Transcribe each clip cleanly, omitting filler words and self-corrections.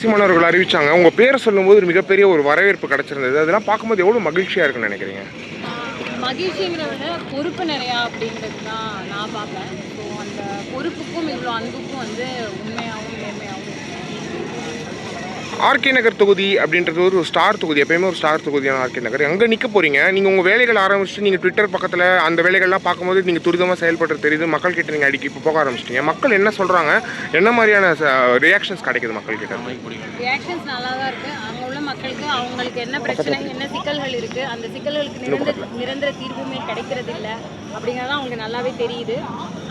சீமானவர்கள் அறிவிச்சாங்க. உங்க பேரை சொல்லும்போது ஒரு மிகப்பெரிய ஒரு வரவேற்பு கிடைச்சிருந்தது. அதெல்லாம் பார்க்கும்போது எவ்வளவு மகிழ்ச்சியா இருக்குன்னு நினைக்கிறீங்க? மகிழ்ச்சிங்கிறத விட பொறுப்பு நிறையா அப்படிங்கிறது தான் நான் பார்ப்பேன். ஸோ அந்த பொறுப்புக்கும் இவ்வளோ அன்புக்கும் வந்து உண்மையாகவும் நேர்மையாகவும் ஆர்கே நகர் தொகுதி அப்படின்றது ஒரு ஸ்டார் தொகுதி, எப்பயுமே ஒரு ஸ்டார் தொகுதியான ஆர்கே நகர். அங்கே நிற்க போறீங்க. நீங்கள் உங்கள் வேலைகள் ஆரம்பிச்சுட்டு நீங்கள் ட்விட்டர் பக்கத்தில் அந்த வேலைகள்லாம் பார்க்கும்போது நீங்கள் துரிதமாக செயல்படுறது தெரியுது. மக்கள் கிட்ட நீங்கள் அடிக்கி இப்போ போக ஆரம்பிச்சிட்டீங்க. மக்கள் என்ன சொல்கிறாங்க, என்ன மாதிரியான ரியாக்ஷன்ஸ் கிடைக்குது மக்கள் கிட்ட? ரியாக்ஷன்ஸ் நல்லா தான் இருக்குது. அங்கே உள்ள மக்களுக்கு அவங்களுக்கு என்ன பிரச்சனை, என்ன சிக்கல்கள் இருக்குது, அந்த சிக்கல்களுக்கு நிரந்தர தீர்வுமே கிடைக்கிறது இல்லை அப்படிங்கிறது அவங்களுக்கு நல்லாவே தெரியுது.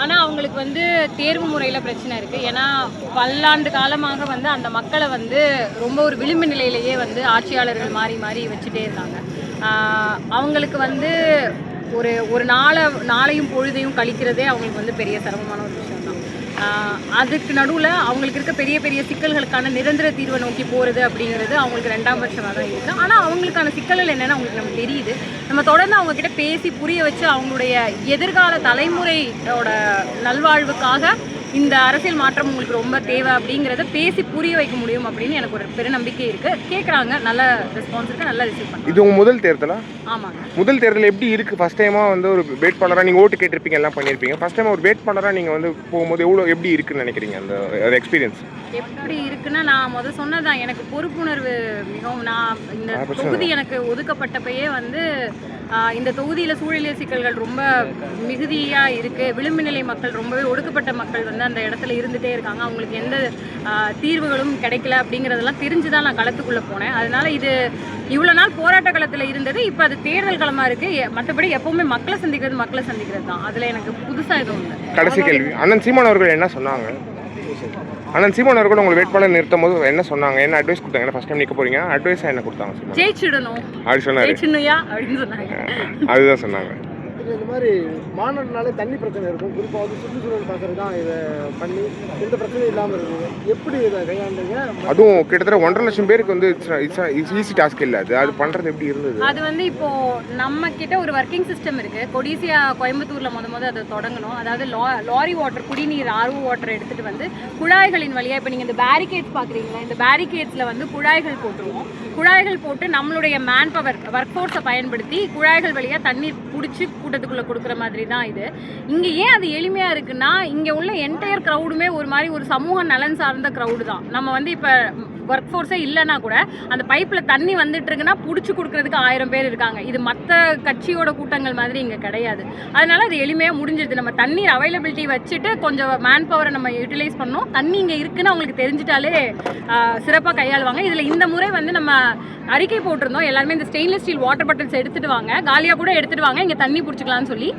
ஆனால் அவங்களுக்கு வந்து தேர்வு முறையில் பிரச்சனை இருக்குது. ஏன்னா பல்லாண்டு காலமாக வந்து அந்த மக்களை வந்து ரொம்ப ஒரு விளிம்பு நிலையிலேயே வந்து ஆட்சியாளர்கள் மாறி மாறி வச்சுட்டே இருந்தாங்க. அவங்களுக்கு வந்து ஒரு நாளையும் பொழுதையும் கழிக்கிறதே அவங்களுக்கு வந்து பெரிய சிரமமான ஒரு விஷயம் தான். அதுக்கு நடுவில் அவங்களுக்கு இருக்க பெரிய பெரிய சிக்கல்களுக்கான நிரந்தர தீர்வை நோக்கி போகிறது அப்படிங்கிறது அவங்களுக்கு 2ஆம் பட்சமாக தான் இருக்குது. ஆனால் அவங்களுக்கான சிக்கல்கள் என்னென்னு அவங்களுக்கு நமக்கு தெரியுது. நம்ம தொடர்ந்து அவங்கக்கிட்ட பேசி புரிய வச்சு அவங்களுடைய எதிர்கால தலைமுறையோட நல்வாழ்வுக்காக இந்த அரசியல் மாற்றம் உங்களுக்கு ரொம்ப தேவை அப்படிங்கிறத பேசி புரிய வைக்க முடியும் அப்படின்னு எனக்கு ஒரு பெரு நம்பிக்கை இருக்குது. கேட்குறாங்க, நல்ல ரெஸ்பான்ஸ் இருக்குது, நல்லா ரிசீவ் பண்ணுறாங்க. இது உங்கள் முதல் தேர்தலா? ஆமாங்க, முதல் தேர்தல் எப்படி இருக்குது? ஃபஸ்ட் டைமாக வந்து ஒரு வேட்பாளராக நீங்கள் ஓட்டு கேட்டிருப்பீங்க, எல்லாம் பண்ணியிருப்பீங்க. ஃபஸ்ட் டைம் ஒரு வேட்பாளராக நீங்கள் வந்து போகும்போது எப்படி இருக்குன்னு நினைக்கிறீங்க? அந்த எக்ஸ்பீரியன்ஸ் எப்படி இருக்குன்னா, நான் சொன்னதான், எனக்கு பொறுப்புணர்வு மிகவும். நான் இந்த தொகுதி எனக்கு ஒதுக்கப்பட்டப்பயே வந்து இந்த தொகுதியில் சூழலியல் சிக்கல்கள் ரொம்ப மிகுதியாக இருக்குது. விளிம்பு நிலை மக்கள், ரொம்பவே ஒடுக்கப்பட்ட மக்கள் வந்து அந்த இடத்துல இருந்துகிட்டே இருக்காங்க. அவங்களுக்கு எந்த தீர்வுகளும் கிடைக்கல அப்படிங்கிறதெல்லாம் தெரிஞ்சு தான் நான் களத்துக்குள்ளே போனேன். அதனால் இது இவ்வளோ நாள் போராட்ட களத்தில் இருந்தது, இப்போ அது தேர்தல் களமாக இருக்குது. மற்றபடி எப்போவுமே மக்களை சந்திக்கிறது தான். அதில் எனக்கு புதுசாக எதுவும் இல்லை. கடைசி கேள்வி, அண்ணன் சீமான் அவர்கள் என்ன சொன்னாங்க? அண்ணன் சீமான் அவர்கள் உங்களை வேட்பாளர் நிறுத்தும் போது என்ன சொன்னாங்க, என்ன அட்வைஸ் கொடுத்தாங்க? ஃபர்ஸ்ட் டைம் நிற்க போறீங்க, அட்வைஸாக என்ன கொடுத்தாங்க? ஜெயிச்சிடணும் அப்படி சொன்னாங்க, ஜெயிச்சிடணும்யா அப்படின்னு சொன்னாங்க. அதுதான் சொன்னாங்க. இந்த மாதிரி மாநாடுனாலே தண்ணி பிரச்சனை இருக்கும். குறிப்பாக வந்து சுற்றுச்சூழல் பார்க்கறது தான் இதை பண்ணி எந்த பிரச்சனையும் இல்லாமல் இருக்குது. எப்படி இதை கையாண்டீங்க? அதுவும் கிட்டத்தட்ட 1.5 லட்சம் பேருக்கு வந்து ஈஸி டாஸ்க் இல்லை. அது பண்ணுறது எப்படி இருந்தது? அது வந்து இப்போது நம்ம கிட்ட ஒரு ஒர்க்கிங் சிஸ்டம் இருக்குது. கொடிசியா கோயம்புத்தூரில் முத அதை தொடங்கணும். அதாவது லாரி வாட்டர், குடிநீர் ஆர்ஓ வாட்டர் எடுத்துகிட்டு வந்து குழாய்களின் வழியாக, இப்போ நீங்கள் இந்த பேரிகேட்ஸ் பார்க்குறீங்களா, இந்த பேரிகேட்ஸில் வந்து குழாய்கள் போட்டுருவோம். குழாய்கள் போட்டு நம்மளுடைய மேன் பவர் ஒர்க் ஃபோர்ஸை பயன்படுத்தி குழாய்கள் வழியாக தண்ணீர் பிடிச்சி கூட்டத்துக்குள்ளே கொடுக்குற மாதிரி தான் இது. இங்கே ஏன் அது எளிமையாக இருக்குன்னா, இங்கே உள்ள என்டையர் க்ரௌடுமே ஒரு மாதிரி ஒரு சமூக நலன் சார்ந்த க்ரௌடு தான். நம்ம வந்து இப்போ ஒர்க் ஃபோர்ஸே இல்லைன்னா கூட அந்த பைப்பில் தண்ணி வந்துட்டு இருக்குன்னா பிடிச்சி கொடுக்குறதுக்கு 1000 பேர் இருக்காங்க. இது மற்ற கட்சியோட கூட்டங்கள் மாதிரி இங்கே கிடையாது. அதனால அது எளிமையாக முடிஞ்சிருது. நம்ம தண்ணீர் அவைலபிலிட்டி வச்சுட்டு கொஞ்சம் மேன் பவரை நம்ம யூட்டிலைஸ் பண்ணோம். தண்ணி இங்கே இருக்குன்னு அவங்களுக்கு தெரிஞ்சிட்டாலே சிறப்பாக கையாளுவாங்க. இதில் இந்த முறை வந்து நம்ம அறிக்கை போட்டிருந்தோம், எல்லாருமே இந்த ஸ்டெயின்லெஸ் ஸ்டீல் வாட்டர் பாட்டில்ஸ் எடுத்துகிட்டு வாங்க, காலியாக கூட எடுத்துகிட்டு வாங்க, இங்கே தண்ணி பிடிச்சிக்கலான்னு சொல்லி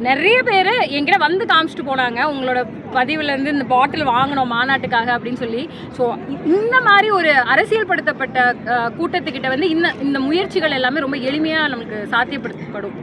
நிறைய பேர் என்கிட்ட வந்து காமிச்சிட்டு போனாங்க. உங்களோட பதிவுலேருந்து இந்த பாட்டில் வாங்கினோம் மாநாட்டுக்காக அப்படின்னு சொல்லி. ஸோ இந்த மாதிரி ஒரு அரசியல் படுத்தப்பட்ட கூட்டத்துக்கிட்ட வந்து இந்த முயற்சிகள் எல்லாமே ரொம்ப எளிமையாக நமக்கு சாத்தியப்படுத்தப்படும்.